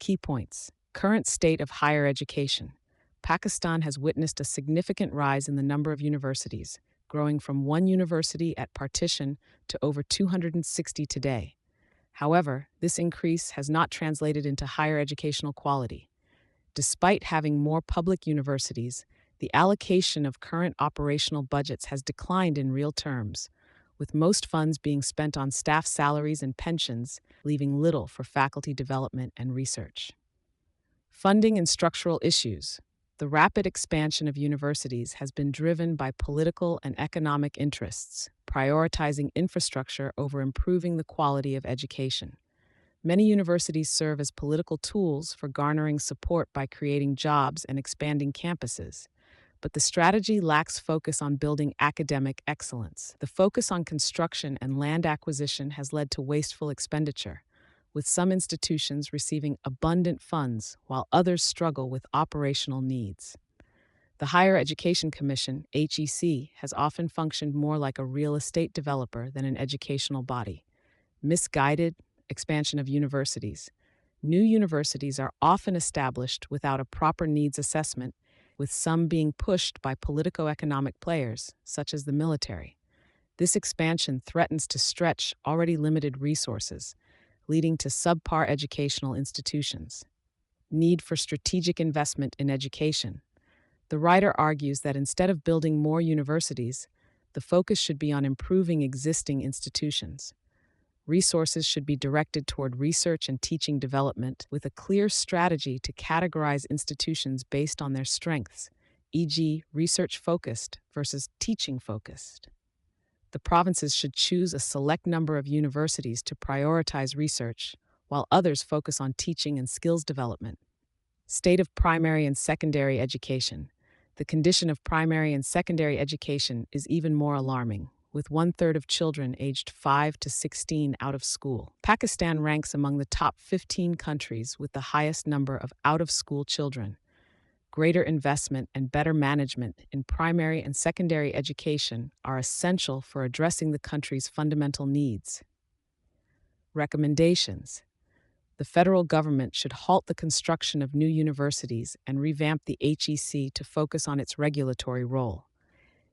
Key points. Current state of higher education. Pakistan has witnessed a significant rise in the number of universities, growing from one university at partition to over 260 today. However, this increase has not translated into higher educational quality. Despite having more public universities, the allocation of current operational budgets has declined in real terms, with most funds being spent on staff salaries and pensions, leaving little for faculty development and research. Funding and structural issues. The rapid expansion of universities has been driven by political and economic interests, prioritizing infrastructure over improving the quality of education. Many universities serve as political tools for garnering support by creating jobs and expanding campuses. But the strategy lacks focus on building academic excellence. The focus on construction and land acquisition has led to wasteful expenditure, with some institutions receiving abundant funds while others struggle with operational needs. The Higher Education Commission, HEC, has often functioned more like a real estate developer than an educational body. Misguided expansion of universities. New universities are often established without a proper needs assessment, with some being pushed by politico-economic players, such as the military. This expansion threatens to stretch already limited resources, leading to subpar educational institutions. Need for strategic investment in education. The writer argues that instead of building more universities, the focus should be on improving existing institutions. Resources should be directed toward research and teaching development with a clear strategy to categorize institutions based on their strengths, e.g., research-focused versus teaching-focused. The provinces should choose a select number of universities to prioritize research, while others focus on teaching and skills development. State of primary and secondary education. The condition of primary and secondary education is even more alarming, with 1/3 of children aged 5 to 16 out of school. Pakistan ranks among the top 15 countries with the highest number of out-of-school children. Greater investment and better management in primary and secondary education are essential for addressing the country's fundamental needs. Recommendations. The federal government should halt the construction of new universities and revamp the HEC to focus on its regulatory role.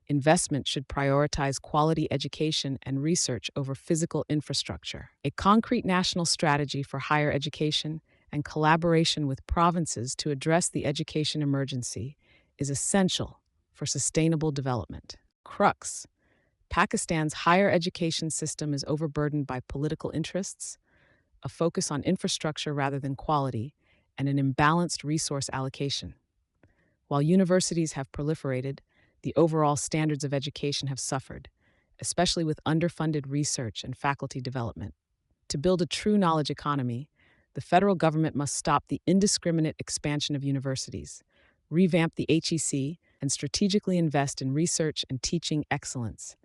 Investment should prioritize quality education and research over physical infrastructure. A concrete national strategy for higher education and collaboration with provinces to address the education emergency is essential for sustainable development. Crux. Pakistan's higher education system is overburdened by political interests, a focus on infrastructure rather than quality, and an imbalanced resource allocation. While universities have proliferated, the overall standards of education have suffered, especially with underfunded research and faculty development. To build a true knowledge economy, the federal government must stop the indiscriminate expansion of universities, revamp the HEC, and strategically invest in research and teaching excellence.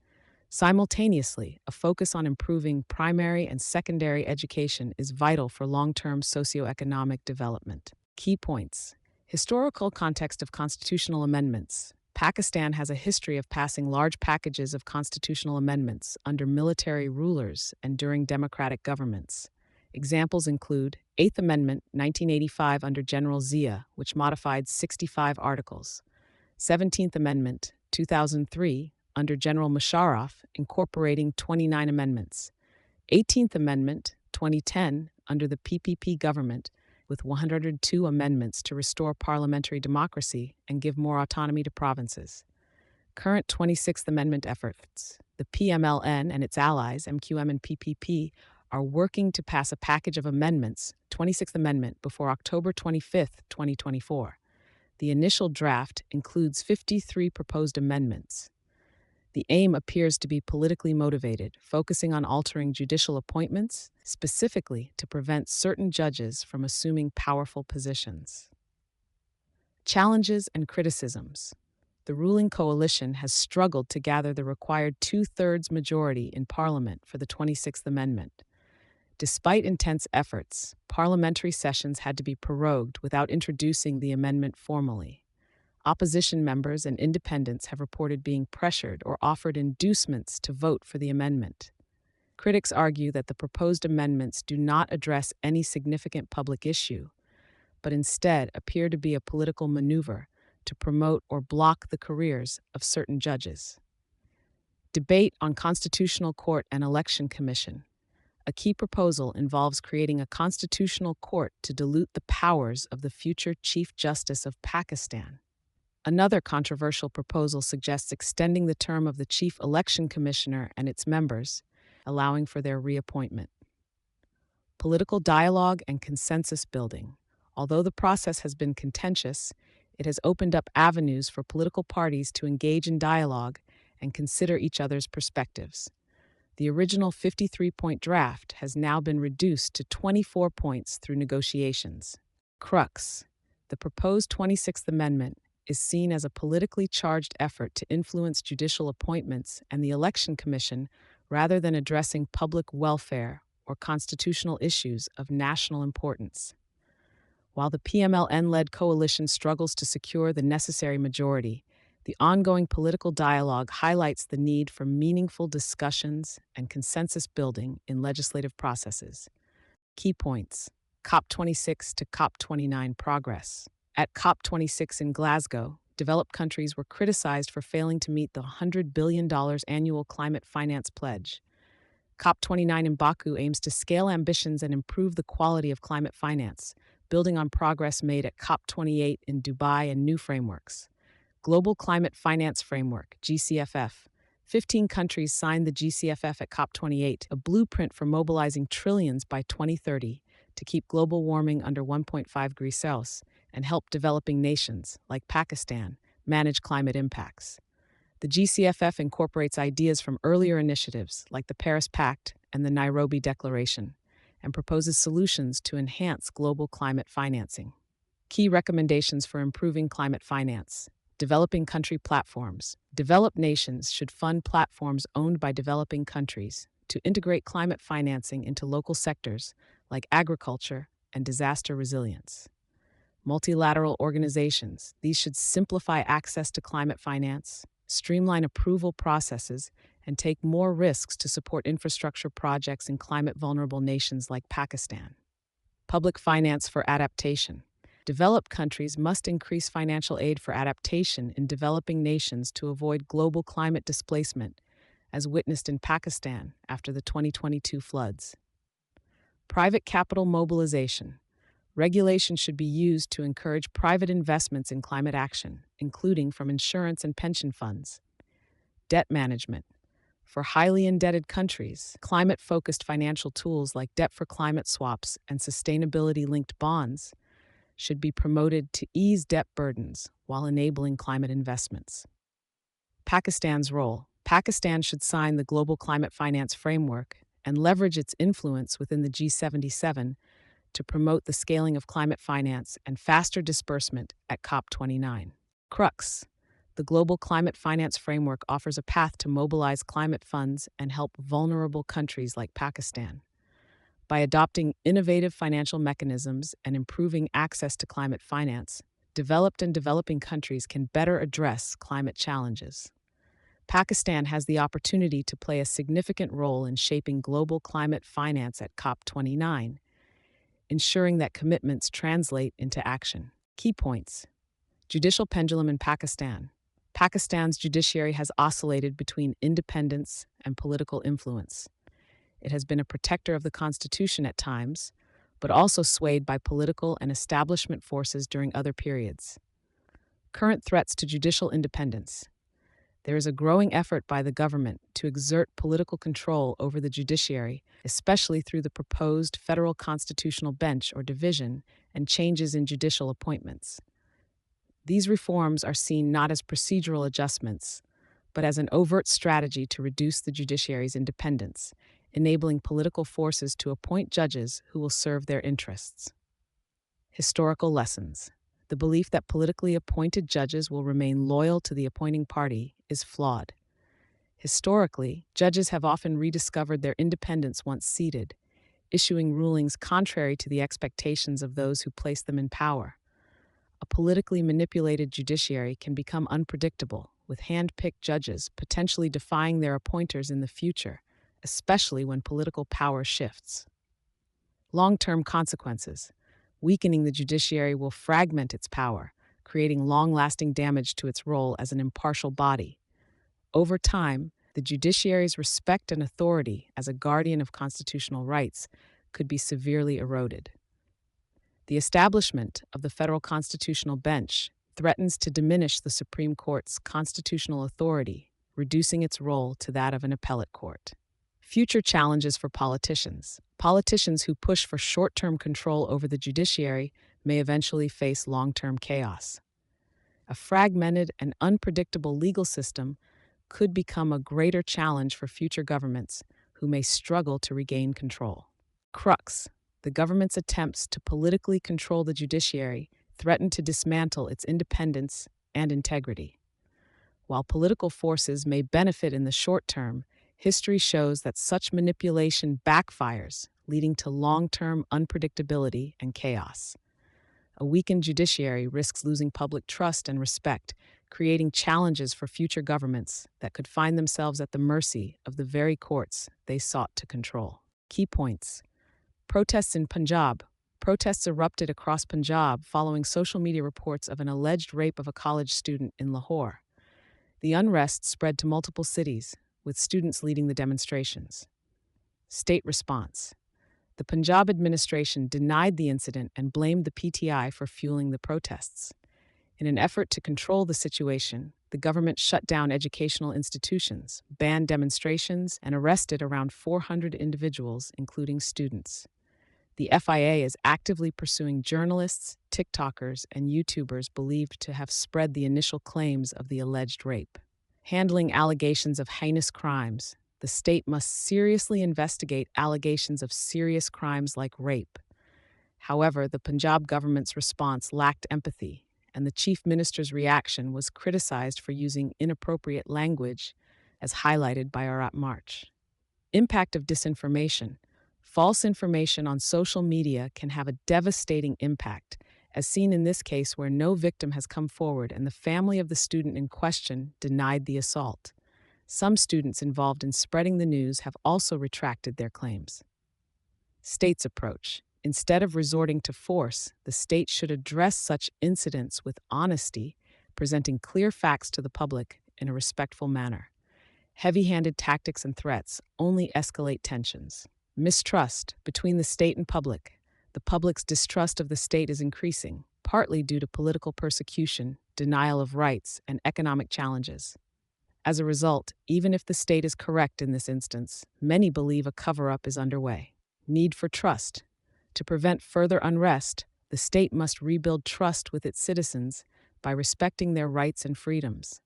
Simultaneously, a focus on improving primary and secondary education is vital for long-term socioeconomic development. Key points. Historical context of constitutional amendments. Pakistan has a history of passing large packages of constitutional amendments under military rulers and during democratic governments. Examples include 8th Amendment, 1985 under General Zia, which modified 65 articles. 17th Amendment, 2003 under General Musharraf, incorporating 29 amendments. 18th Amendment, 2010 under the PPP government, with 102 amendments to restore parliamentary democracy and give more autonomy to provinces. Current 26th Amendment efforts. The PMLN and its allies, MQM and PPP, are working to pass a package of amendments, 26th Amendment, before October 25, 2024. The initial draft includes 53 proposed amendments. The aim appears to be politically motivated, focusing on altering judicial appointments, specifically to prevent certain judges from assuming powerful positions. Challenges and criticisms. The ruling coalition has struggled to gather the required 2/3 majority in Parliament for the 26th Amendment. Despite intense efforts, parliamentary sessions had to be prorogued without introducing the amendment formally. Opposition members and independents have reported being pressured or offered inducements to vote for the amendment. Critics argue that the proposed amendments do not address any significant public issue, but instead appear to be a political maneuver to promote or block the careers of certain judges. Debate on Constitutional Court and Election Commission. A key proposal involves creating a constitutional court to dilute the powers of the future Chief Justice of Pakistan. Another controversial proposal suggests extending the term of the Chief Election Commissioner and its members, allowing for their reappointment. Political dialogue and consensus building. Although the process has been contentious, it has opened up avenues for political parties to engage in dialogue and consider each other's perspectives. The original 53-point draft has now been reduced to 24 points through negotiations. Crux. The proposed 26th Amendment is seen as a politically charged effort to influence judicial appointments and the Election Commission rather than addressing public welfare or constitutional issues of national importance. While the PMLN-led coalition struggles to secure the necessary majority, the ongoing political dialogue highlights the need for meaningful discussions and consensus building in legislative processes. Key points: COP26 to COP29 progress. At COP26 in Glasgow, developed countries were criticized for failing to meet the $100 billion annual climate finance pledge. COP29 in Baku aims to scale ambitions and improve the quality of climate finance, building on progress made at COP28 in Dubai and new frameworks. Global Climate Finance Framework, GCFF. 15 countries signed the GCFF at COP28, a blueprint for mobilizing trillions by 2030 to keep global warming under 1.5 degrees Celsius and help developing nations, like Pakistan, manage climate impacts. The GCFF incorporates ideas from earlier initiatives like the Paris Pact and the Nairobi Declaration, and proposes solutions to enhance global climate financing. Key recommendations for improving climate finance. Developing country platforms. Developed nations should fund platforms owned by developing countries to integrate climate financing into local sectors like agriculture and disaster resilience. Multilateral organizations. These should simplify access to climate finance, streamline approval processes, and take more risks to support infrastructure projects in climate-vulnerable nations like Pakistan. Public finance for adaptation. Developed countries must increase financial aid for adaptation in developing nations to avoid global climate displacement, as witnessed in Pakistan after the 2022 floods. Private capital mobilization. Regulation should be used to encourage private investments in climate action, including from insurance and pension funds. Debt management. For highly indebted countries, climate-focused financial tools like debt for climate swaps and sustainability-linked bonds should be promoted to ease debt burdens while enabling climate investments. Pakistan's role. Pakistan should sign the Global Climate Finance Framework and leverage its influence within the G77 to promote the scaling of climate finance and faster disbursement at COP29. Crux. The Global Climate Finance Framework offers a path to mobilize climate funds and help vulnerable countries like Pakistan. By adopting innovative financial mechanisms and improving access to climate finance, developed and developing countries can better address climate challenges. Pakistan has the opportunity to play a significant role in shaping global climate finance at COP29, ensuring that commitments translate into action. Key points. Judicial pendulum in Pakistan. Pakistan's judiciary has oscillated between independence and political influence. It has been a protector of the Constitution at times, but also swayed by political and establishment forces during other periods. Current threats to judicial independence. There is a growing effort by the government to exert political control over the judiciary, especially through the proposed Federal Constitutional Bench or division and changes in judicial appointments. These reforms are seen not as procedural adjustments, but as an overt strategy to reduce the judiciary's independence, enabling political forces to appoint judges who will serve their interests. Historical lessons. The belief that politically appointed judges will remain loyal to the appointing party is flawed. Historically, judges have often rediscovered their independence once seated, issuing rulings contrary to the expectations of those who placed them in power. A politically manipulated judiciary can become unpredictable, with hand-picked judges potentially defying their appointers in the future, especially when political power shifts. Long-term consequences. Weakening the judiciary will fragment its power, creating long-lasting damage to its role as an impartial body. Over time, the judiciary's respect and authority as a guardian of constitutional rights could be severely eroded. The establishment of the federal constitutional bench threatens to diminish the Supreme Court's constitutional authority, reducing its role to that of an appellate court. Future challenges for politicians. Politicians who push for short-term control over the judiciary may eventually face long-term chaos. A fragmented and unpredictable legal system could become a greater challenge for future governments who may struggle to regain control. Crux. The government's attempts to politically control the judiciary threaten to dismantle its independence and integrity. While political forces may benefit in the short term, history shows that such manipulation backfires, leading to long-term unpredictability and chaos. A weakened judiciary risks losing public trust and respect, creating challenges for future governments that could find themselves at the mercy of the very courts they sought to control. Key points. Protests in Punjab. Protests erupted across Punjab following social media reports of an alleged rape of a college student in Lahore. The unrest spread to multiple cities, with students leading the demonstrations. State response. The Punjab administration denied the incident and blamed the PTI for fueling the protests. In an effort to control the situation, the government shut down educational institutions, banned demonstrations, and arrested around 400 individuals, including students. The FIA is actively pursuing journalists, TikTokers, and YouTubers believed to have spread the initial claims of the alleged rape. Handling allegations of heinous crimes. The state must seriously investigate allegations of serious crimes like rape. However, the Punjab government's response lacked empathy, and the chief minister's reaction was criticized for using inappropriate language, as highlighted by our march. Impact of disinformation. False information on social media can have a devastating impact, as seen in this case where no victim has come forward and the family of the student in question denied the assault. Some students involved in spreading the news have also retracted their claims. State's approach. Instead of resorting to force, the state should address such incidents with honesty, presenting clear facts to the public in a respectful manner. Heavy-handed tactics and threats only escalate tensions. Mistrust between the state and public. The public's distrust of the state is increasing, partly due to political persecution, denial of rights, and economic challenges. As a result, even if the state is correct in this instance, many believe a cover-up is underway. Need for trust. To prevent further unrest, the state must rebuild trust with its citizens by respecting their rights and freedoms.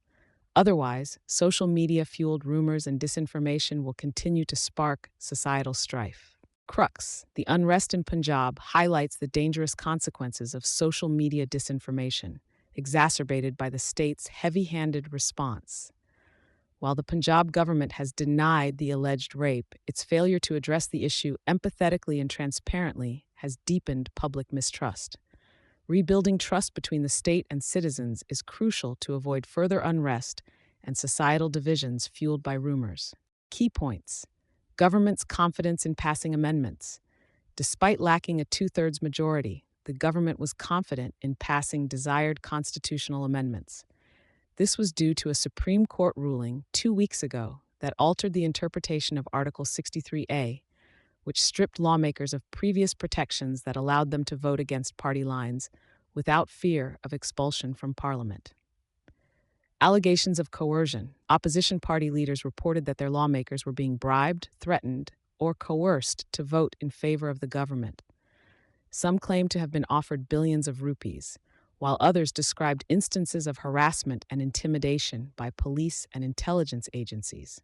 Otherwise, social media-fueled rumors and disinformation will continue to spark societal strife. Crux. The unrest in Punjab highlights the dangerous consequences of social media disinformation, exacerbated by the state's heavy-handed response. While the Punjab government has denied the alleged rape, its failure to address the issue empathetically and transparently has deepened public mistrust. Rebuilding trust between the state and citizens is crucial to avoid further unrest and societal divisions fueled by rumors. Key points. Government's confidence in passing amendments. Despite lacking a two-thirds majority, the government was confident in passing desired constitutional amendments. This was due to a Supreme Court ruling 2 weeks ago that altered the interpretation of Article 63A, which stripped lawmakers of previous protections that allowed them to vote against party lines without fear of expulsion from Parliament. Allegations of coercion. Opposition party leaders reported that their lawmakers were being bribed, threatened, or coerced to vote in favor of the government. Some claimed to have been offered billions of rupees, while others described instances of harassment and intimidation by police and intelligence agencies.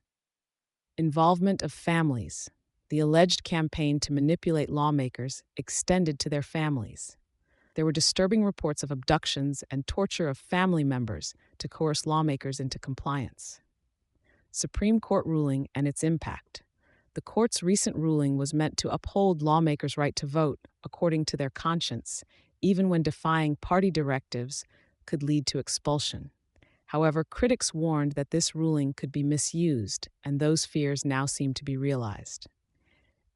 Involvement of families. The alleged campaign to manipulate lawmakers extended to their families. There were disturbing reports of abductions and torture of family members to coerce lawmakers into compliance. Supreme Court ruling and its impact. The court's recent ruling was meant to uphold lawmakers' right to vote according to their conscience, even when defying party directives could lead to expulsion. However, critics warned that this ruling could be misused, and those fears now seem to be realized.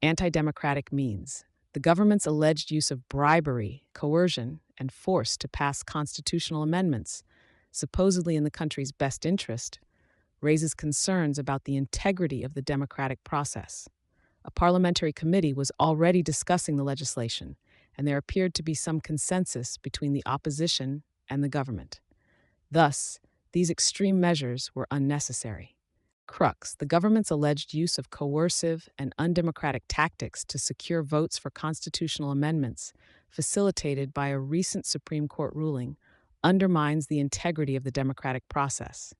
Anti-democratic means. The government's alleged use of bribery, coercion, and force to pass constitutional amendments, supposedly in the country's best interest, raises concerns about the integrity of the democratic process. A parliamentary committee was already discussing the legislation, and there appeared to be some consensus between the opposition and the government. Thus, these extreme measures were unnecessary. Crux, the government's alleged use of coercive and undemocratic tactics to secure votes for constitutional amendments, facilitated by a recent Supreme Court ruling, undermines the integrity of the democratic process.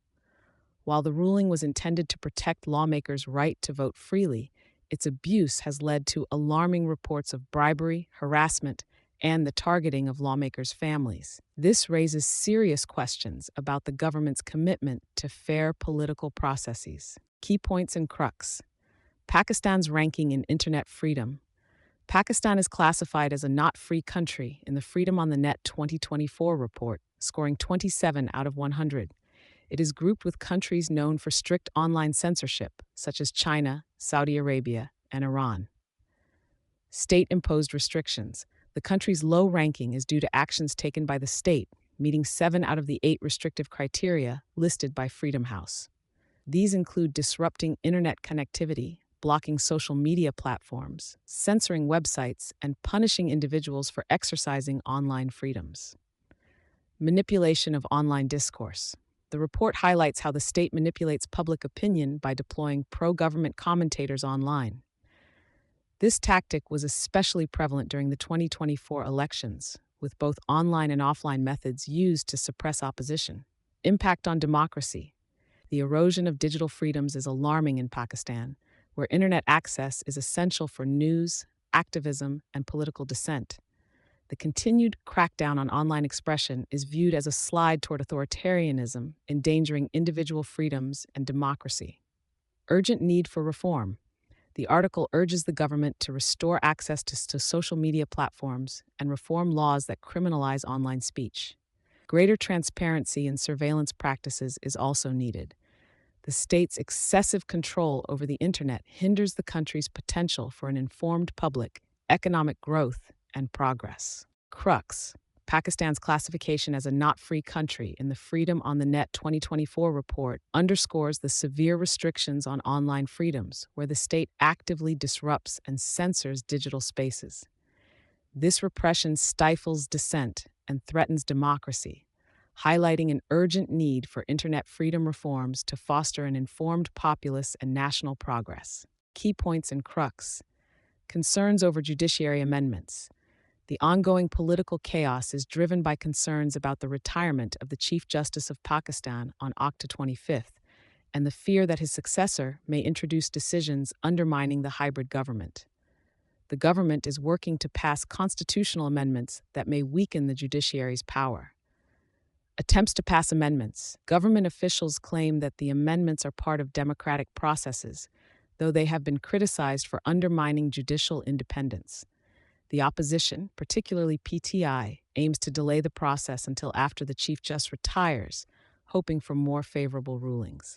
While the ruling was intended to protect lawmakers' right to vote freely, its abuse has led to alarming reports of bribery, harassment, and the targeting of lawmakers' families. This raises serious questions about the government's commitment to fair political processes. Key points and crux. Pakistan's ranking in internet freedom. Pakistan is classified as a not-free country in the Freedom on the Net 2024 report, scoring 27 out of 100. It is grouped with countries known for strict online censorship, such as China, Saudi Arabia, and Iran. State-imposed restrictions. The country's low ranking is due to actions taken by the state, meeting 7 out of the 8 restrictive criteria listed by Freedom House. These include disrupting internet connectivity, blocking social media platforms, censoring websites, and punishing individuals for exercising online freedoms. Manipulation of online discourse. The report highlights how the state manipulates public opinion by deploying pro-government commentators online. This tactic was especially prevalent during the 2024 elections, with both online and offline methods used to suppress opposition. Impact on democracy. The erosion of digital freedoms is alarming in Pakistan, where internet access is essential for news, activism, and political dissent. The continued crackdown on online expression is viewed as a slide toward authoritarianism, endangering individual freedoms and democracy. Urgent need for reform. The article urges the government to restore access to social media platforms and reform laws that criminalize online speech. Greater transparency in surveillance practices is also needed. The state's excessive control over the internet hinders the country's potential for an informed public, economic growth, and progress. Crux. Pakistan's classification as a not-free country in the Freedom on the Net 2024 report underscores the severe restrictions on online freedoms, where the state actively disrupts and censors digital spaces. This repression stifles dissent and threatens democracy, highlighting an urgent need for internet freedom reforms to foster an informed populace and national progress. Key points and crux. Concerns over judiciary amendments. The ongoing political chaos is driven by concerns about the retirement of the Chief Justice of Pakistan on October 25th, and the fear that his successor may introduce decisions undermining the hybrid government. The government is working to pass constitutional amendments that may weaken the judiciary's power. Attempts to pass amendments. Government officials claim that the amendments are part of democratic processes, though they have been criticized for undermining judicial independence. The opposition, particularly PTI, aims to delay the process until after the Chief Justice retires, hoping for more favorable rulings.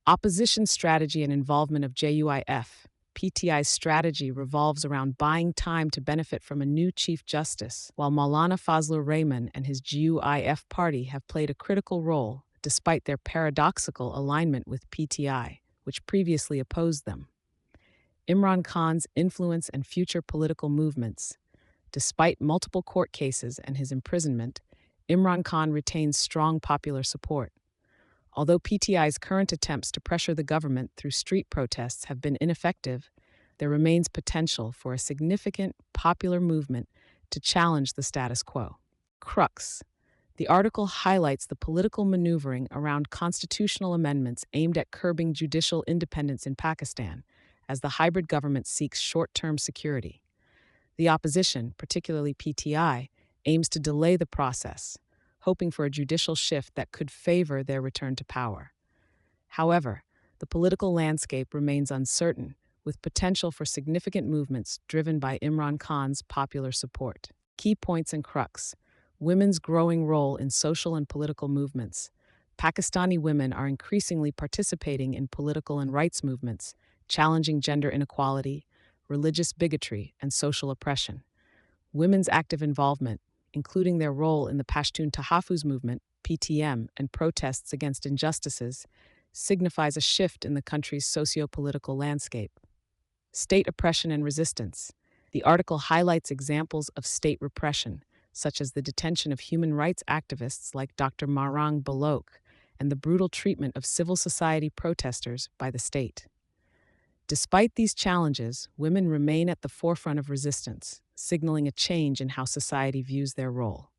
Opposition strategy and involvement of JUIF. PTI's strategy revolves around buying time to benefit from a new Chief Justice, while Maulana Fazlur Rahman and his JUIF party have played a critical role, despite their paradoxical alignment with PTI, which previously opposed them. Imran Khan's influence and future political movements. Despite multiple court cases and his imprisonment, Imran Khan retains strong popular support. Although PTI's current attempts to pressure the government through street protests have been ineffective, there remains potential for a significant popular movement to challenge the status quo. Crux. The article highlights the political maneuvering around constitutional amendments aimed at curbing judicial independence in Pakistan, as the hybrid government seeks short-term security. The opposition, particularly PTI, aims to delay the process, hoping for a judicial shift that could favor their return to power. However, the political landscape remains uncertain, with potential for significant movements driven by Imran Khan's popular support. Key points and crux. Women's growing role in social and political movements. Pakistani women are increasingly participating in political and rights movements, challenging gender inequality, religious bigotry, and social oppression. Women's active involvement, including their role in the Pashtun Tahaffuz movement, PTM, and protests against injustices, signifies a shift in the country's socio-political landscape. State oppression and resistance. The article highlights examples of state repression, such as the detention of human rights activists like Dr. Marang Balok and the brutal treatment of civil society protesters by the state. Despite these challenges, women remain at the forefront of resistance, signaling a change in how society views their role.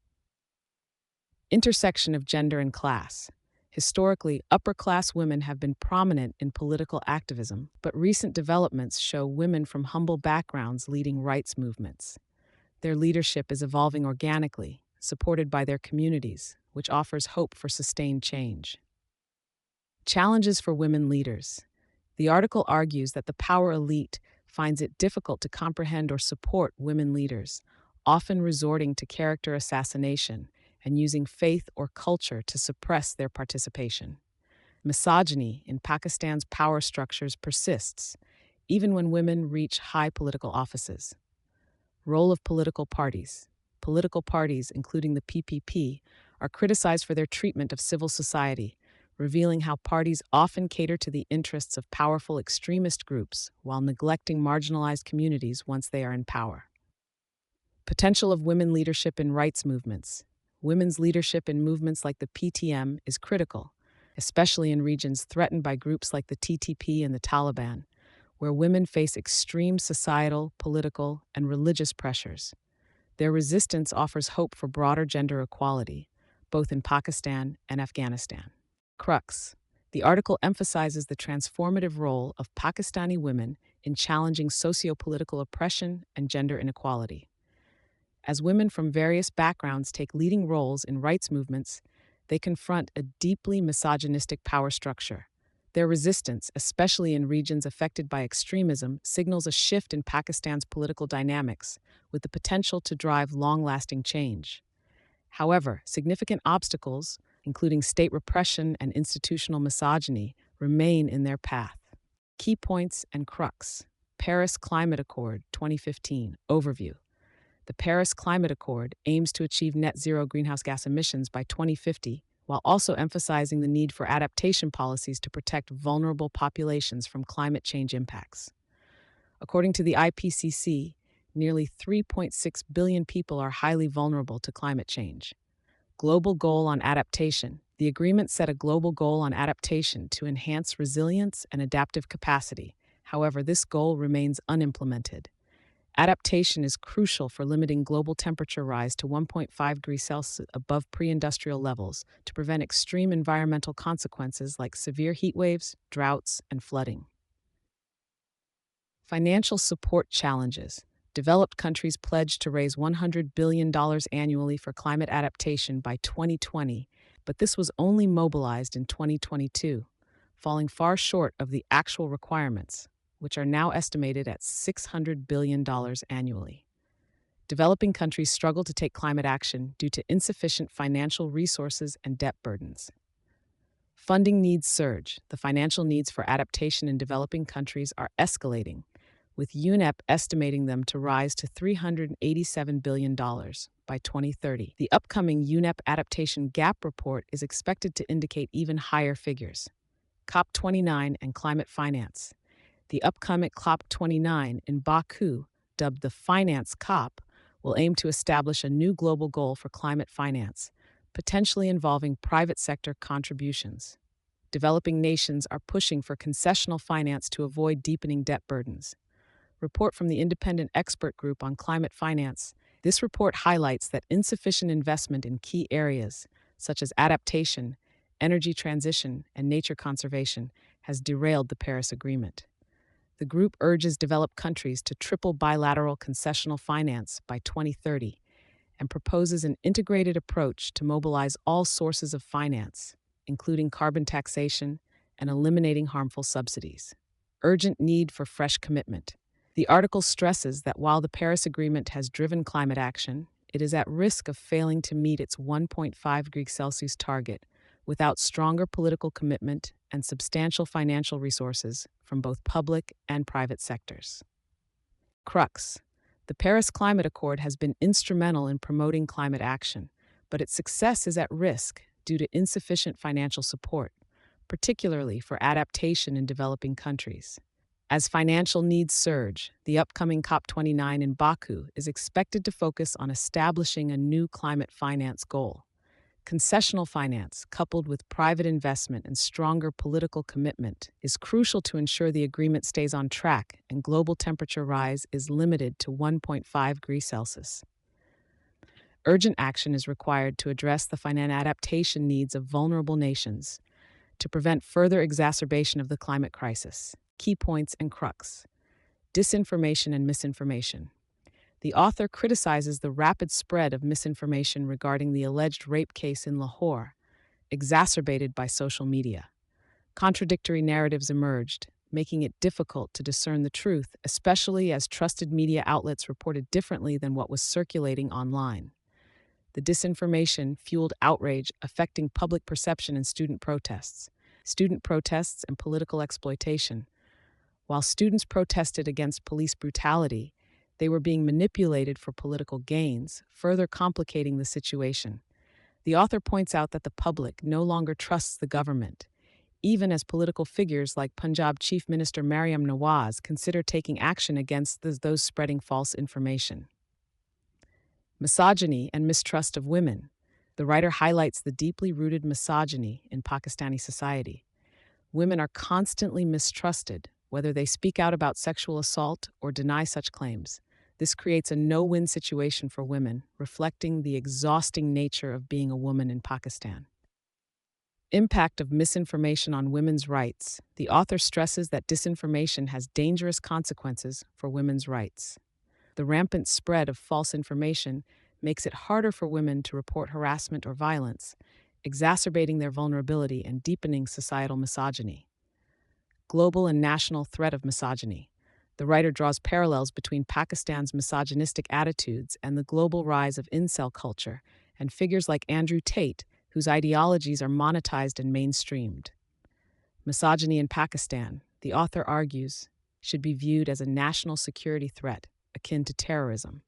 Intersection of gender and class. Historically, upper-class women have been prominent in political activism, but recent developments show women from humble backgrounds leading rights movements. Their leadership is evolving organically, supported by their communities, which offers hope for sustained change. Challenges for women leaders. The article argues that the power elite finds it difficult to comprehend or support women leaders, often resorting to character assassination and using faith or culture to suppress their participation. Misogyny in Pakistan's power structures persists, even when women reach high political offices. Role of political parties. Political parties, including the PPP, are criticized for their treatment of civil society, revealing how parties often cater to the interests of powerful extremist groups while neglecting marginalized communities once they are in power. Potential of women leadership in rights movements. Women's leadership in movements like the PTM is critical, especially in regions threatened by groups like the TTP and the Taliban, where women face extreme societal, political, and religious pressures. Their resistance offers hope for broader gender equality, both in Pakistan and Afghanistan. Crux. The article emphasizes the transformative role of Pakistani women in challenging socio-political oppression and gender inequality. As women from various backgrounds take leading roles in rights movements, they confront a deeply misogynistic power structure. Their resistance, especially in regions affected by extremism, signals a shift in Pakistan's political dynamics, with the potential to drive long-lasting change. However, significant obstacles, including state repression and institutional misogyny, remain in their path. Key points and crux. Paris Climate Accord 2015 Overview. The Paris Climate Accord aims to achieve net zero greenhouse gas emissions by 2050, while also emphasizing the need for adaptation policies to protect vulnerable populations from climate change impacts. According to the IPCC, nearly 3.6 billion people are highly vulnerable to climate change. Global Goal on Adaptation. The agreement set a global goal on adaptation to enhance resilience and adaptive capacity. However, this goal remains unimplemented. Adaptation is crucial for limiting global temperature rise to 1.5 degrees Celsius above pre-industrial levels to prevent extreme environmental consequences like severe heat waves, droughts, and flooding. Financial support challenges. Developed countries pledge to raise $100 billion annually for climate adaptation by 2020, but this was only mobilized in 2022, falling far short of the actual requirements, which are now estimated at $600 billion annually. Developing countries struggle to take climate action due to insufficient financial resources and debt burdens. Funding needs surge. The financial needs for adaptation in developing countries are escalating, with UNEP estimating them to rise to $387 billion by 2030. The upcoming UNEP Adaptation Gap Report is expected to indicate even higher figures. COP29 and climate finance. The upcoming COP29 in Baku, dubbed the Finance COP, will aim to establish a new global goal for climate finance, potentially involving private sector contributions. Developing nations are pushing for concessional finance to avoid deepening debt burdens. Report from the Independent Expert Group on Climate Finance. This report highlights that insufficient investment in key areas, such as adaptation, energy transition, and nature conservation, has derailed the Paris Agreement. The group urges developed countries to triple bilateral concessional finance by 2030 and proposes an integrated approach to mobilize all sources of finance, including carbon taxation and eliminating harmful subsidies. Urgent need for fresh commitment. The article stresses that while the Paris Agreement has driven climate action, it is at risk of failing to meet its 1.5 degrees Celsius target without stronger political commitment and substantial financial resources from both public and private sectors. Crux. The Paris Climate Accord has been instrumental in promoting climate action, but its success is at risk due to insufficient financial support, particularly for adaptation in developing countries. As financial needs surge, the upcoming COP29 in Baku is expected to focus on establishing a new climate finance goal. Concessional finance, coupled with private investment and stronger political commitment, is crucial to ensure the agreement stays on track and global temperature rise is limited to 1.5 degrees Celsius. Urgent action is required to address the financial adaptation needs of vulnerable nations to prevent further exacerbation of the climate crisis. Key points and crux. Disinformation and misinformation. The author criticizes the rapid spread of misinformation regarding the alleged rape case in Lahore, exacerbated by social media. Contradictory narratives emerged, making it difficult to discern the truth, especially as trusted media outlets reported differently than what was circulating online. The disinformation fueled outrage affecting public perception and student protests and political exploitation. While students protested against police brutality, they were being manipulated for political gains, further complicating the situation. The author points out that the public no longer trusts the government, even as political figures like Punjab Chief Minister Maryam Nawaz consider taking action against those spreading false information. Misogyny and mistrust of women. The writer highlights the deeply rooted misogyny in Pakistani society. Women are constantly mistrusted, whether they speak out about sexual assault or deny such claims. This creates a no-win situation for women, reflecting the exhausting nature of being a woman in Pakistan. Impact of misinformation on women's rights. The author stresses that disinformation has dangerous consequences for women's rights. The rampant spread of false information makes it harder for women to report harassment or violence, exacerbating their vulnerability and deepening societal misogyny. Global and national threat of misogyny. The writer draws parallels between Pakistan's misogynistic attitudes and the global rise of incel culture, and figures like Andrew Tate, whose ideologies are monetized and mainstreamed. Misogyny in Pakistan, the author argues, should be viewed as a national security threat, akin to terrorism.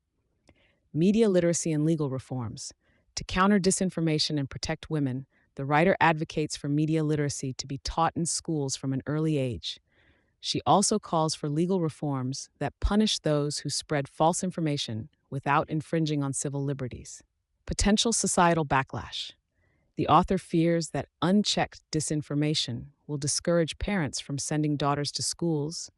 Media literacy and legal reforms. To counter disinformation and protect women, the writer advocates for media literacy to be taught in schools from an early age. She also calls for legal reforms that punish those who spread false information without infringing on civil liberties. Potential societal backlash. The author fears that unchecked disinformation will discourage parents from sending daughters to schools,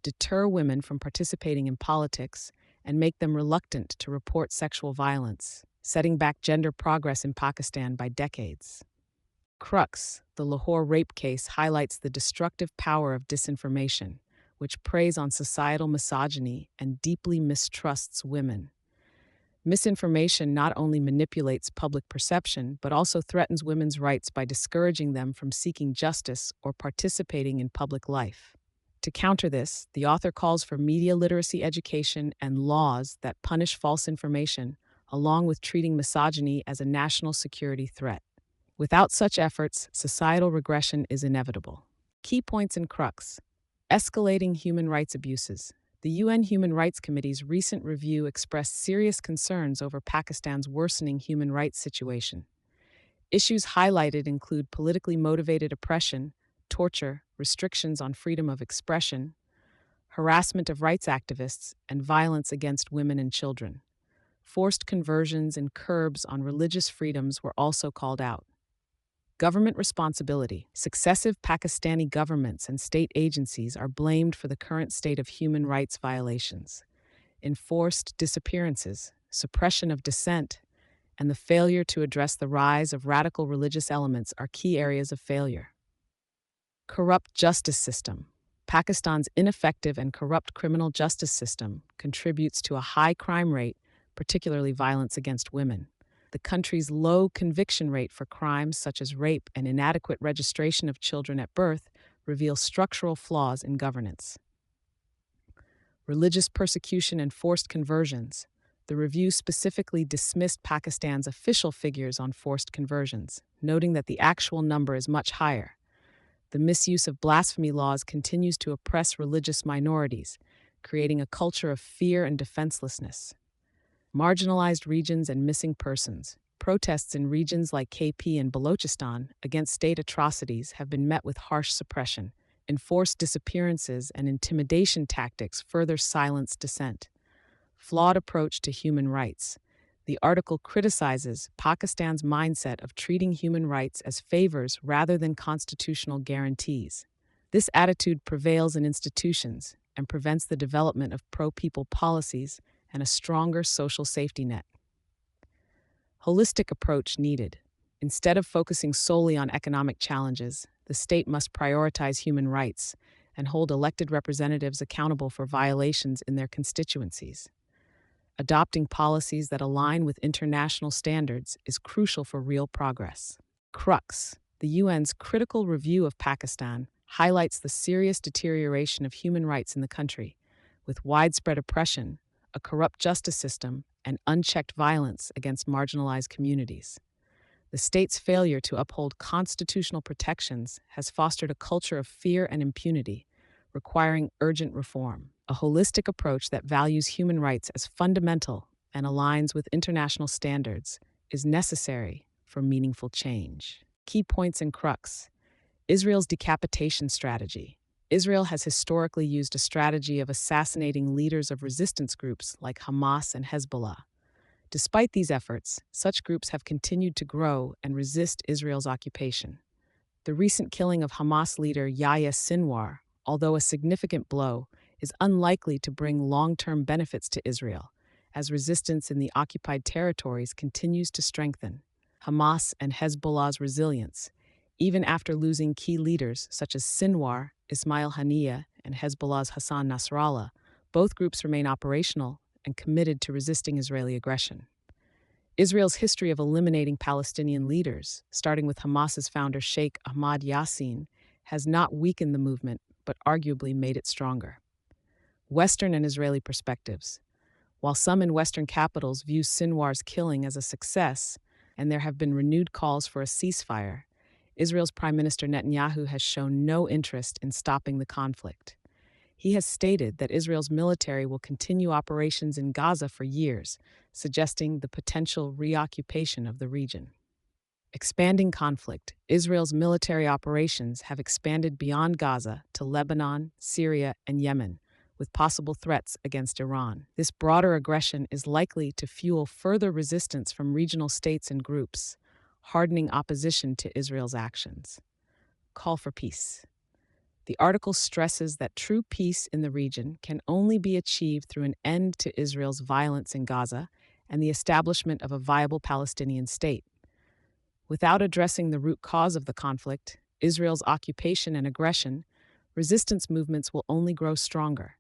deter women from participating in politics, and make them reluctant to report sexual violence, setting back gender progress in Pakistan by decades. Crux, the Lahore rape case, highlights the destructive power of disinformation, which preys on societal misogyny and deeply mistrusts women. Misinformation not only manipulates public perception, but also threatens women's rights by discouraging them from seeking justice or participating in public life. To counter this, the author calls for media literacy education and laws that punish false information, along with treating misogyny as a national security threat. Without such efforts, societal regression is inevitable. Key points and crux. Escalating human rights abuses. The UN Human Rights Committee's recent review expressed serious concerns over Pakistan's worsening human rights situation. Issues highlighted include politically motivated oppression, torture, restrictions on freedom of expression, harassment of rights activists, and violence against women and children. Forced conversions and curbs on religious freedoms were also called out. Government responsibility. Successive Pakistani governments and state agencies are blamed for the current state of human rights violations. Enforced disappearances, suppression of dissent, and the failure to address the rise of radical religious elements are key areas of failure. Corrupt justice system. Pakistan's ineffective and corrupt criminal justice system contributes to a high crime rate, particularly violence against women. The country's low conviction rate for crimes such as rape and inadequate registration of children at birth reveal structural flaws in governance. Religious persecution and forced conversions. The review specifically dismissed Pakistan's official figures on forced conversions, noting that the actual number is much higher. The misuse of blasphemy laws continues to oppress religious minorities, creating a culture of fear and defenselessness. Marginalized regions and missing persons. Protests in regions like KP and Balochistan against state atrocities have been met with harsh suppression. Enforced disappearances and intimidation tactics further silence dissent. Flawed approach to human rights. The article criticizes Pakistan's mindset of treating human rights as favors rather than constitutional guarantees. This attitude prevails in institutions and prevents the development of pro-people policies and a stronger social safety net. Holistic approach needed. Instead of focusing solely on economic challenges, the state must prioritize human rights and hold elected representatives accountable for violations in their constituencies. Adopting policies that align with international standards is crucial for real progress. Crux. The UN's critical review of Pakistan highlights the serious deterioration of human rights in the country, with widespread oppression, a corrupt justice system, and unchecked violence against marginalized communities. The state's failure to uphold constitutional protections has fostered a culture of fear and impunity, requiring urgent reform. A holistic approach that values human rights as fundamental and aligns with international standards is necessary for meaningful change. Key points and crux. Israel's decapitation strategy. Israel has historically used a strategy of assassinating leaders of resistance groups like Hamas and Hezbollah. Despite these efforts, such groups have continued to grow and resist Israel's occupation. The recent killing of Hamas leader Yahya Sinwar, although a significant blow, is unlikely to bring long-term benefits to Israel, as resistance in the occupied territories continues to strengthen. Hamas and Hezbollah's resilience. Even after losing key leaders such as Sinwar, Ismail Haniyeh, and Hezbollah's Hassan Nasrallah, both groups remain operational and committed to resisting Israeli aggression. Israel's history of eliminating Palestinian leaders, starting with Hamas's founder Sheikh Ahmad Yassin, has not weakened the movement, but arguably made it stronger. Western and Israeli perspectives. While some in Western capitals view Sinwar's killing as a success, and there have been renewed calls for a ceasefire, Israel's Prime Minister Netanyahu has shown no interest in stopping the conflict. He has stated that Israel's military will continue operations in Gaza for years, suggesting the potential reoccupation of the region. Expanding conflict. Israel's military operations have expanded beyond Gaza to Lebanon, Syria, and Yemen, with possible threats against Iran. This broader aggression is likely to fuel further resistance from regional states and groups, hardening opposition to Israel's actions. Call for peace. The article stresses that true peace in the region can only be achieved through an end to Israel's violence in Gaza and the establishment of a viable Palestinian state. Without addressing the root cause of the conflict, Israel's occupation and aggression, resistance movements will only grow stronger.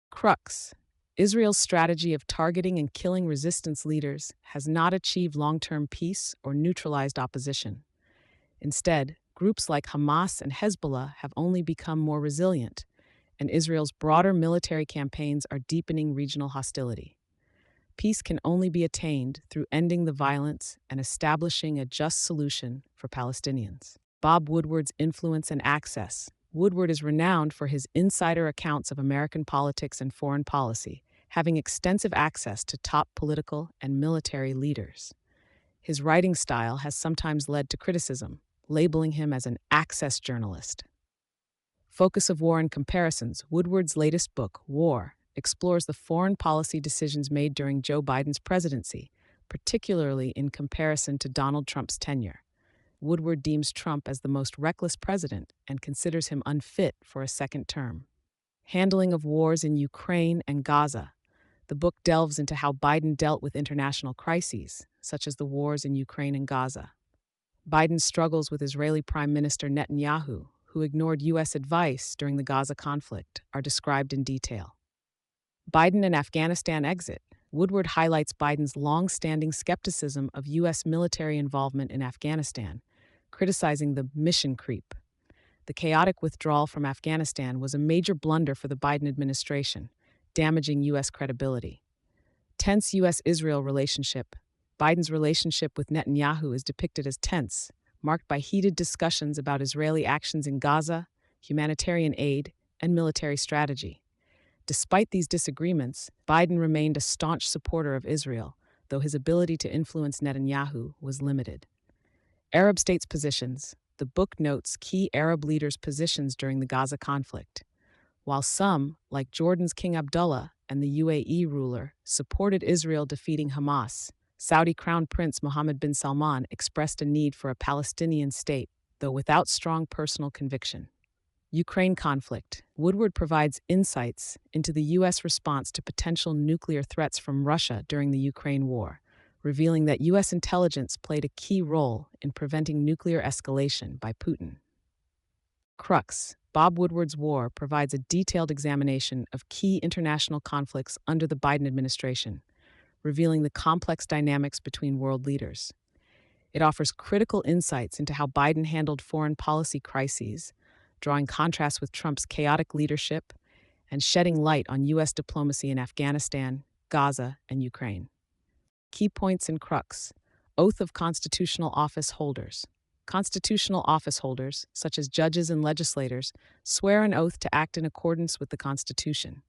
Crux. Israel's strategy of targeting and killing resistance leaders has not achieved long-term peace or neutralized opposition. Instead, groups like Hamas and Hezbollah have only become more resilient, and Israel's broader military campaigns are deepening regional hostility. Peace can only be attained through ending the violence and establishing a just solution for Palestinians. Bob Woodward's influence and access. Woodward is renowned for his insider accounts of American politics and foreign policy, having extensive access to top political and military leaders. His writing style has sometimes led to criticism, labeling him as an access journalist. Focus of War and Comparisons. Woodward's latest book, War, explores the foreign policy decisions made during Joe Biden's presidency, particularly in comparison to Donald Trump's tenure. Woodward deems Trump as the most reckless president and considers him unfit for a second term. Handling of wars in Ukraine and Gaza. The book delves into how Biden dealt with international crises, such as the wars in Ukraine and Gaza. Biden's struggles with Israeli Prime Minister Netanyahu, who ignored U.S. advice during the Gaza conflict, are described in detail. Biden and Afghanistan exit. Woodward highlights Biden's long-standing skepticism of U.S. military involvement in Afghanistan, criticizing the mission creep. The chaotic withdrawal from Afghanistan was a major blunder for the Biden administration, damaging U.S. credibility. Tense U.S.-Israel relationship. Biden's relationship with Netanyahu is depicted as tense, marked by heated discussions about Israeli actions in Gaza, humanitarian aid, and military strategy. Despite these disagreements, Biden remained a staunch supporter of Israel, though his ability to influence Netanyahu was limited. Arab states' positions. The book notes key Arab leaders' positions during the Gaza conflict. While some, like Jordan's King Abdullah and the UAE ruler, supported Israel defeating Hamas, Saudi Crown Prince Mohammed bin Salman expressed a need for a Palestinian state, though without strong personal conviction. Ukraine conflict. Woodward provides insights into the U.S. response to potential nuclear threats from Russia during the Ukraine war, revealing that U.S. intelligence played a key role in preventing nuclear escalation by Putin. Crux. Bob Woodward's War provides a detailed examination of key international conflicts under the Biden administration, revealing the complex dynamics between world leaders. It offers critical insights into how Biden handled foreign policy crises, drawing contrasts with Trump's chaotic leadership and shedding light on U.S. diplomacy in Afghanistan, Gaza, and Ukraine. Key points and crux. Oath of constitutional office holders. Constitutional office holders, such as judges and legislators, swear an oath to act in accordance with the Constitution.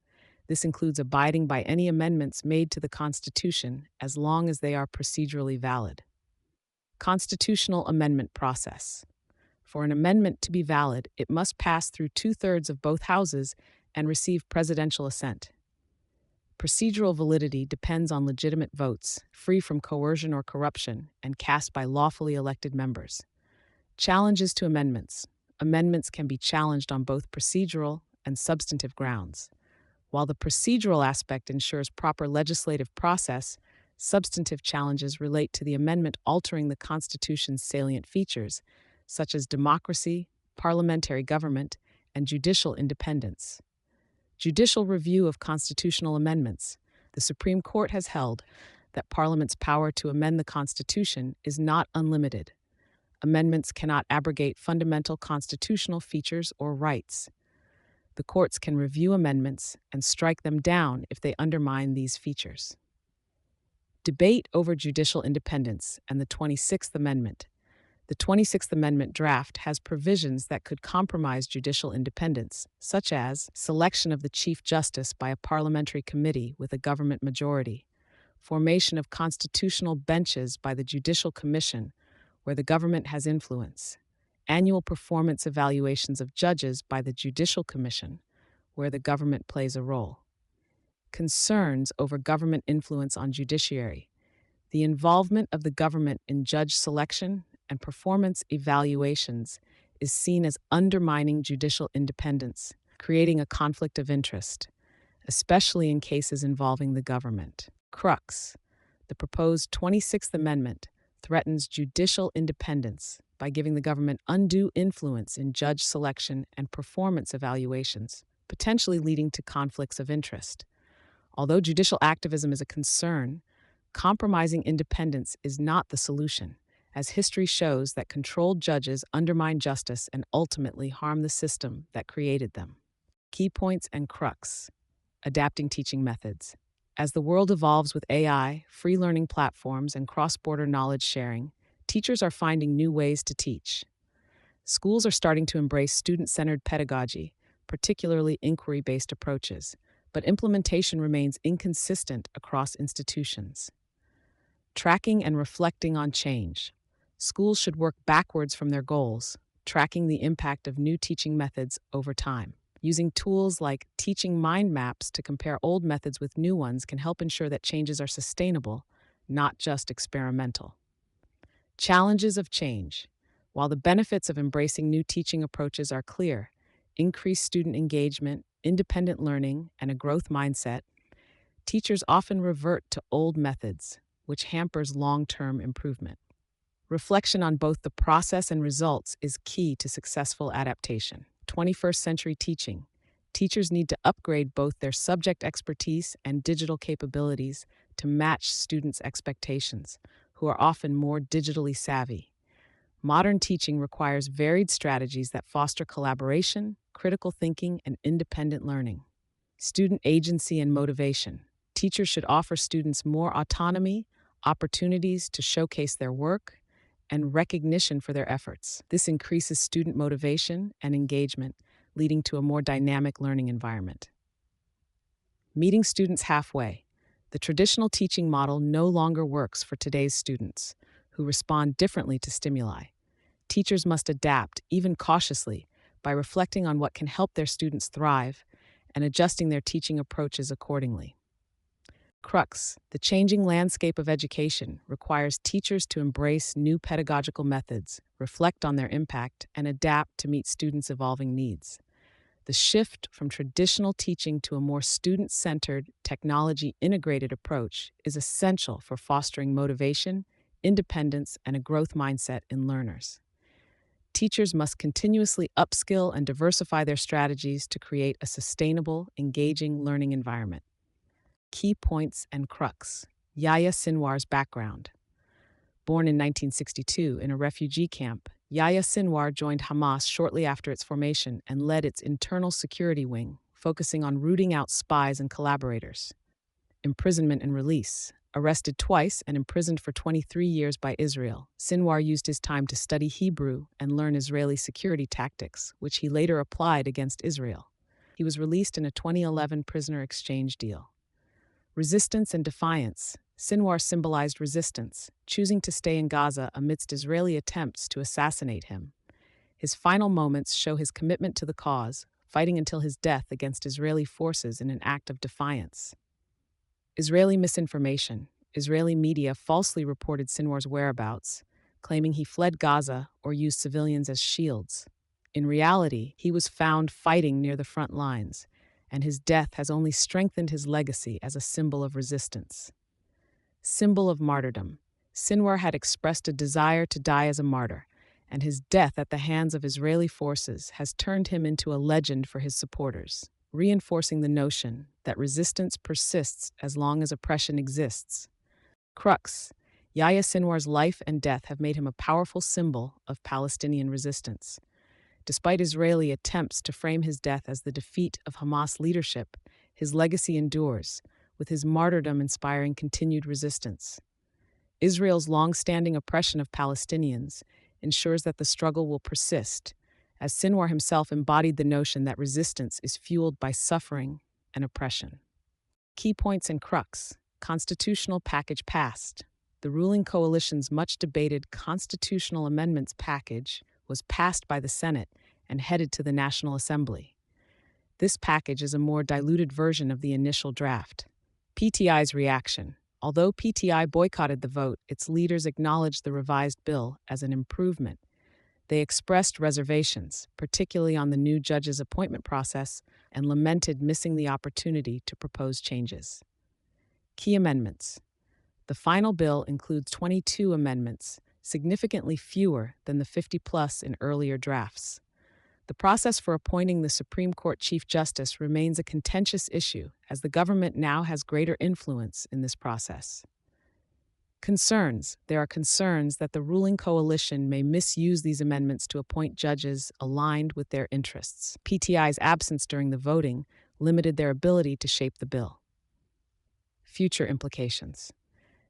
This includes abiding by any amendments made to the Constitution as long as they are procedurally valid. Constitutional amendment process. For an amendment to be valid, it must pass through 2/3 of both houses and receive presidential assent. Procedural validity depends on legitimate votes, free from coercion or corruption, and cast by lawfully elected members. Challenges to amendments. Amendments can be challenged on both procedural and substantive grounds. While the procedural aspect ensures proper legislative process, substantive challenges relate to the amendment altering the Constitution's salient features, such as democracy, parliamentary government, and judicial independence. Judicial review of constitutional amendments. The Supreme Court has held that Parliament's power to amend the Constitution is not unlimited. Amendments cannot abrogate fundamental constitutional features or rights. The courts can review amendments and strike them down if they undermine these features. Debate over judicial independence and the 26th Amendment. The 26th Amendment draft has provisions that could compromise judicial independence, such as selection of the Chief Justice by a parliamentary committee with a government majority, formation of constitutional benches by the Judicial Commission, where the government has influence, annual performance evaluations of judges by the Judicial Commission, where the government plays a role. Concerns over government influence on judiciary. The involvement of the government in judge selection and performance evaluations is seen as undermining judicial independence, creating a conflict of interest, especially in cases involving the government. Crux. The proposed 26th Amendment threatens judicial independence by giving the government undue influence in judge selection and performance evaluations, potentially leading to conflicts of interest. Although judicial activism is a concern, compromising independence is not the solution, as history shows that controlled judges undermine justice and ultimately harm the system that created them. Key points and crux. Adapting teaching methods. As the world evolves with AI, free learning platforms, and cross-border knowledge sharing, teachers are finding new ways to teach. Schools are starting to embrace student-centered pedagogy, particularly inquiry-based approaches, but implementation remains inconsistent across institutions. Tracking and reflecting on change. Schools should work backwards from their goals, tracking the impact of new teaching methods over time. Using tools like teaching mind maps to compare old methods with new ones can help ensure that changes are sustainable, not just experimental. Challenges of change. While the benefits of embracing new teaching approaches are clear, increased student engagement, independent learning, and a growth mindset, teachers often revert to old methods, which hampers long-term improvement. Reflection on both the process and results is key to successful adaptation. 21st century teaching. Teachers need to upgrade both their subject expertise and digital capabilities to match students' expectations, who are often more digitally savvy. Modern teaching requires varied strategies that foster collaboration, critical thinking, and independent learning. Student agency and motivation. Teachers should offer students more autonomy, opportunities to showcase their work, and recognition for their efforts. This increases student motivation and engagement, leading to a more dynamic learning environment. Meeting students halfway. The traditional teaching model no longer works for today's students, who respond differently to stimuli. Teachers must adapt, even cautiously, by reflecting on what can help their students thrive and adjusting their teaching approaches accordingly. Crux, the changing landscape of education requires teachers to embrace new pedagogical methods, reflect on their impact, and adapt to meet students' evolving needs. The shift from traditional teaching to a more student-centered, technology-integrated approach is essential for fostering motivation, independence, and a growth mindset in learners. Teachers must continuously upskill and diversify their strategies to create a sustainable, engaging learning environment. Key points and crux. Yahya Sinwar's background. Born in 1962 in a refugee camp, Yahya Sinwar joined Hamas shortly after its formation and led its internal security wing, focusing on rooting out spies and collaborators. Imprisonment and release. Arrested twice and imprisoned for 23 years by Israel, Sinwar used his time to study Hebrew and learn Israeli security tactics, which he later applied against Israel. He was released in a 2011 prisoner exchange deal. Resistance and defiance. Sinwar symbolized resistance, choosing to stay in Gaza amidst Israeli attempts to assassinate him. His final moments show his commitment to the cause, fighting until his death against Israeli forces in an act of defiance. Israeli misinformation. Israeli media falsely reported Sinwar's whereabouts, claiming he fled Gaza or used civilians as shields. In reality, he was found fighting near the front lines, and his death has only strengthened his legacy as a symbol of resistance. Symbol of martyrdom. Sinwar had expressed a desire to die as a martyr, and his death at the hands of Israeli forces has turned him into a legend for his supporters, reinforcing the notion that resistance persists as long as oppression exists. Crux. Yahya Sinwar's life and death have made him a powerful symbol of Palestinian resistance. Despite Israeli attempts to frame his death as the defeat of Hamas leadership, his legacy endures, with his martyrdom inspiring continued resistance. Israel's long-standing oppression of Palestinians ensures that the struggle will persist, as Sinwar himself embodied the notion that resistance is fueled by suffering and oppression. Key points and crux. Constitutional package passed. The ruling coalition's much-debated constitutional amendments package was passed by the Senate and headed to the National Assembly. This package is a more diluted version of the initial draft. PTI's reaction. Although PTI boycotted the vote, its leaders acknowledged the revised bill as an improvement. They expressed reservations, particularly on the new judges' appointment process, and lamented missing the opportunity to propose changes. Key amendments. The final bill includes 22 amendments, significantly fewer than the 50-plus in earlier drafts. The process for appointing the Supreme Court Chief Justice remains a contentious issue, as the government now has greater influence in this process. Concerns. There are concerns that the ruling coalition may misuse these amendments to appoint judges aligned with their interests. PTI's absence during the voting limited their ability to shape the bill. Future implications.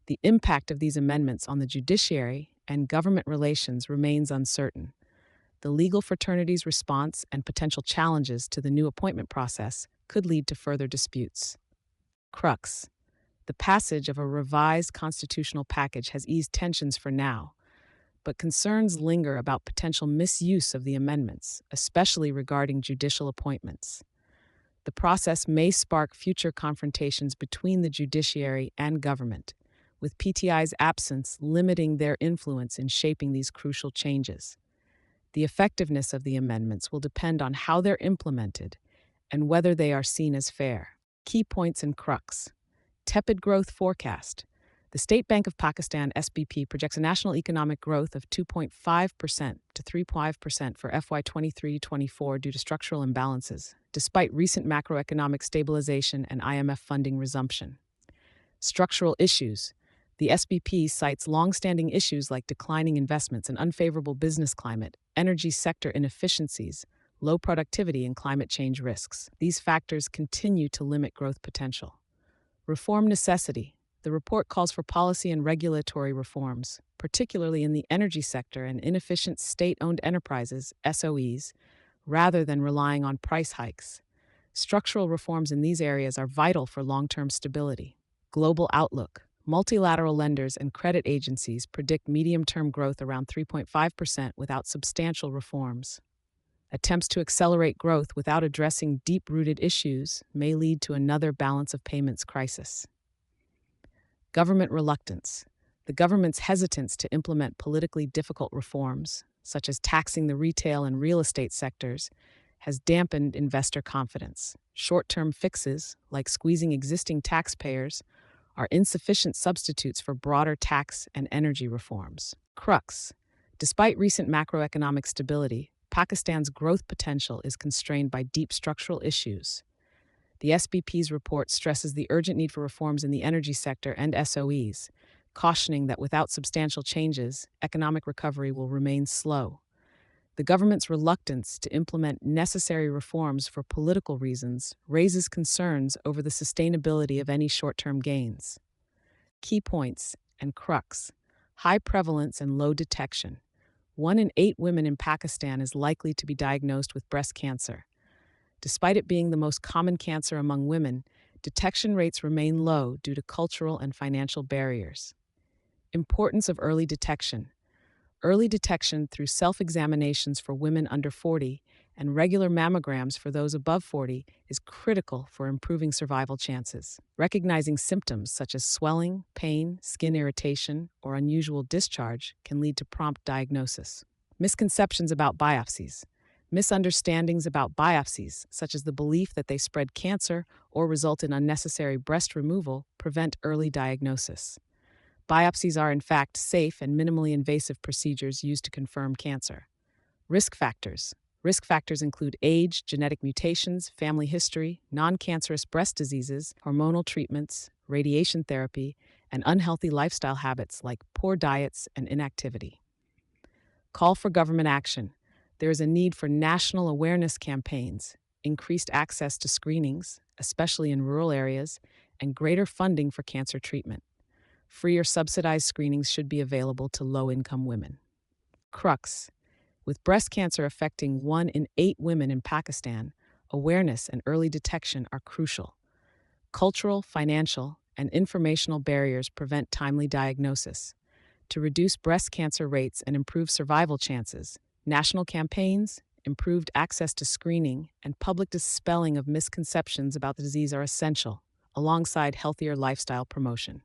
The impact of these amendments on the judiciary and government relations remains uncertain. The legal fraternity's response and potential challenges to the new appointment process could lead to further disputes. Crux. The passage of a revised constitutional package has eased tensions for now, but concerns linger about potential misuse of the amendments, especially regarding judicial appointments. The process may spark future confrontations between the judiciary and government, with PTI's absence limiting their influence in shaping these crucial changes. The effectiveness of the amendments will depend on how they're implemented and whether they are seen as fair. Key points and crux. Tepid growth forecast. The State Bank of Pakistan (SBP) projects a national economic growth of 2.5% to 3.5% for FY 23-24 due to structural imbalances, despite recent macroeconomic stabilization and IMF funding resumption. Structural issues. The SBP cites long-standing issues like declining investments and unfavorable business climate, energy sector inefficiencies, low productivity, and climate change risks. These factors continue to limit growth potential. Reform necessity. The report calls for policy and regulatory reforms, particularly in the energy sector and inefficient state-owned enterprises, SOEs, rather than relying on price hikes. Structural reforms in these areas are vital for long-term stability. Global outlook. Multilateral lenders and credit agencies predict medium-term growth around 3.5% without substantial reforms. Attempts to accelerate growth without addressing deep-rooted issues may lead to another balance of payments crisis. Government reluctance. The government's hesitance to implement politically difficult reforms, such as taxing the retail and real estate sectors, has dampened investor confidence. Short-term fixes, like squeezing existing taxpayers, are insufficient substitutes for broader tax and energy reforms. Crux. Despite recent macroeconomic stability, Pakistan's growth potential is constrained by deep structural issues. The SBP's report stresses the urgent need for reforms in the energy sector and SOEs, cautioning that without substantial changes, economic recovery will remain slow. The government's reluctance to implement necessary reforms for political reasons raises concerns over the sustainability of any short-term gains. Key points and crux. High prevalence and low detection. 1 in 8 women in Pakistan is likely to be diagnosed with breast cancer. Despite it being the most common cancer among women, detection rates remain low due to cultural and financial barriers. Importance of early detection. Early detection through self-examinations for women under 40 and regular mammograms for those above 40 is critical for improving survival chances. Recognizing symptoms such as swelling, pain, skin irritation, or unusual discharge can lead to prompt diagnosis. Misconceptions about biopsies. Misunderstandings about biopsies, such as the belief that they spread cancer or result in unnecessary breast removal, prevent early diagnosis. Biopsies are in fact safe and minimally invasive procedures used to confirm cancer. Risk factors. Risk factors include age, genetic mutations, family history, non-cancerous breast diseases, hormonal treatments, radiation therapy, and unhealthy lifestyle habits like poor diets and inactivity. Call for government action. There is a need for national awareness campaigns, increased access to screenings, especially in rural areas, and greater funding for cancer treatment. Free or subsidized screenings should be available to low-income women. Crux. With breast cancer affecting 1 in 8 women in Pakistan, awareness and early detection are crucial. Cultural, financial, and informational barriers prevent timely diagnosis. To reduce breast cancer rates and improve survival chances, national campaigns, improved access to screening, and public dispelling of misconceptions about the disease are essential, alongside healthier lifestyle promotion.